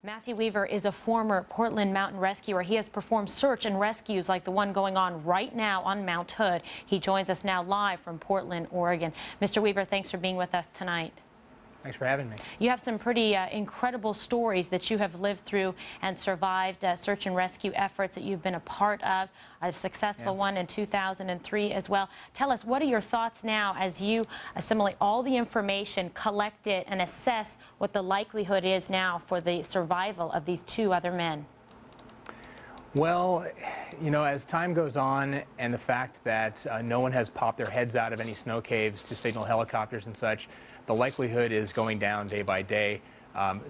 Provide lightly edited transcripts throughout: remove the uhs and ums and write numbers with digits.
Matthew Weaver is a former Portland mountain rescuer. He has performed search and rescues like the one going on right now on Mount Hood. He joins us now live from Portland, Oregon. Mr. Weaver, thanks for being with us tonight. Thanks for having me. You have some pretty incredible stories that you have lived through and survived search and rescue efforts that you've been a part of, a successful one in 2003 as well. Tell us, what are your thoughts now as you assimilate all the information, collect it, and assess what the likelihood is now for the survival of these two other men? Well, you know, as time goes on and the fact that no one has popped their heads out of any snow caves to signal helicopters and such, the likelihood is going down day by day.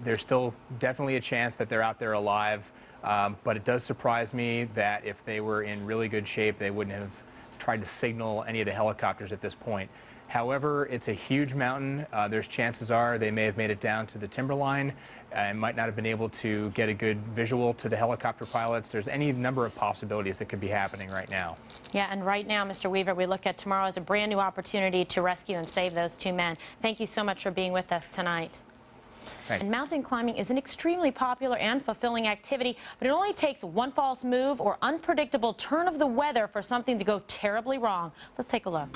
There's still definitely a chance that they're out there alive, but it does surprise me that if they were in really good shape, they wouldn't have tried to signal any of the helicopters at this point. However, it's a huge mountain. There's chances are they may have made it down to the timberline and might not have been able to get a good visual to the helicopter pilots. There's any number of possibilities that could be happening right now. Yeah, and right now, Mr. Weaver, we look at tomorrow as a brand new opportunity to rescue and save those two men. Thank you so much for being with us tonight. And mountain climbing is an extremely popular and fulfilling activity, but it only takes one false move or unpredictable turn of the weather for something to go terribly wrong. Let's take a look.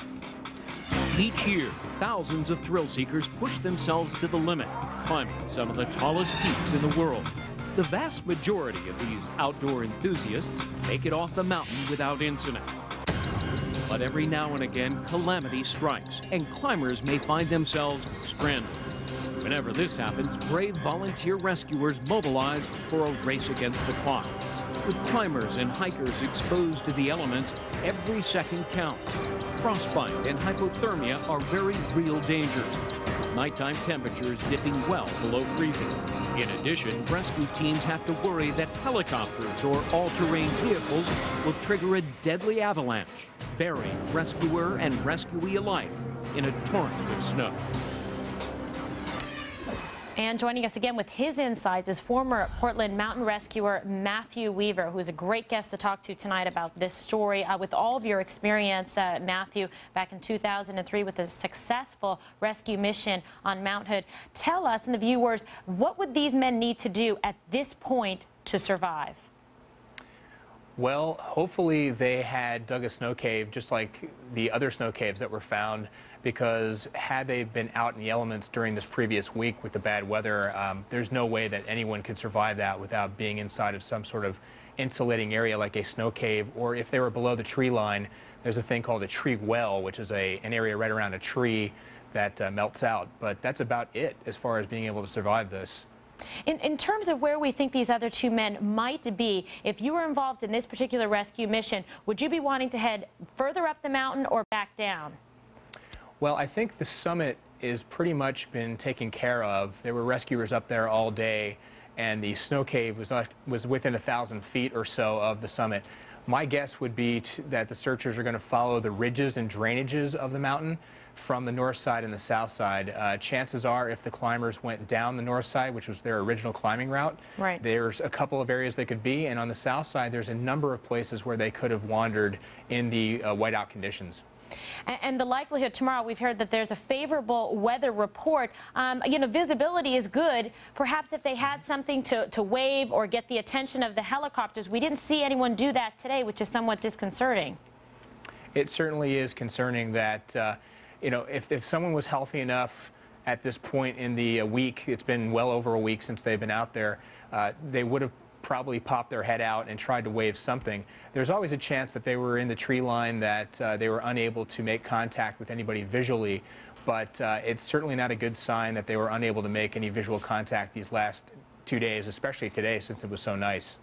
Each year, thousands of thrill seekers push themselves to the limit, climbing some of the tallest peaks in the world. The vast majority of these outdoor enthusiasts make it off the mountain without incident. But every now and again, calamity strikes, and climbers may find themselves stranded. Whenever this happens, brave volunteer rescuers mobilize for a race against the clock. With climbers and hikers exposed to the elements, every second counts. Frostbite and hypothermia are very real dangers, with nighttime temperatures dipping well below freezing. In addition, rescue teams have to worry that helicopters or all-terrain vehicles will trigger a deadly avalanche, burying rescuer and rescuee alike in a torrent of snow. And joining us again with his insights is former Portland mountain rescuer Matthew Weaver, who is a great guest to talk to tonight about this story. With all of your experience, Matthew, back in 2003 with a successful rescue mission on Mount Hood, tell us and the viewers, what would these men need to do at this point to survive? Well, hopefully they had dug a snow cave just like the other snow caves that were found, because had they been out in the elements during this previous week with the bad weather, there's no way that anyone could survive that without being inside of some sort of insulating area like a snow cave, or if they were below the tree line, there's a thing called a tree well, which is an area right around a tree that melts out. But that's about it as far as being able to survive this. In terms of where we think these other two men might be, if you were involved in this particular rescue mission, would you be wanting to head further up the mountain or back down? Well, I think the summit is pretty much been taken care of. There were rescuers up there all day, and the snow cave was within 1,000 feet or so of the summit. My guess would be that the searchers are going to follow the ridges and drainages of the mountain from the north side and the south side. Chances are, if the climbers went down the north side, which was their original climbing route, there's a couple of areas they could be, and on the south side there's a number of places where they could have wandered in the whiteout conditions. And the likelihood tomorrow, we've heard that there's a favorable weather report. You know, visibility is good. Perhaps if they had something to wave or get the attention of the helicopters. We didn't see anyone do that today, which is somewhat disconcerting. It certainly is concerning that, you know, if someone was healthy enough at this point in the week, it's been well over a week since they've been out there, they would have probably popped their head out and tried to wave something. There's always a chance that they were in the tree line, that they were unable to make contact with anybody visually, but it's certainly not a good sign that they were unable to make any visual contact these last 2 days, especially today since it was so nice.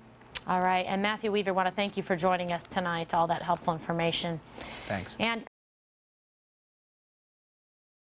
All right, and Matthew Weaver, I want to thank you for joining us tonight, all that helpful information. Thanks. And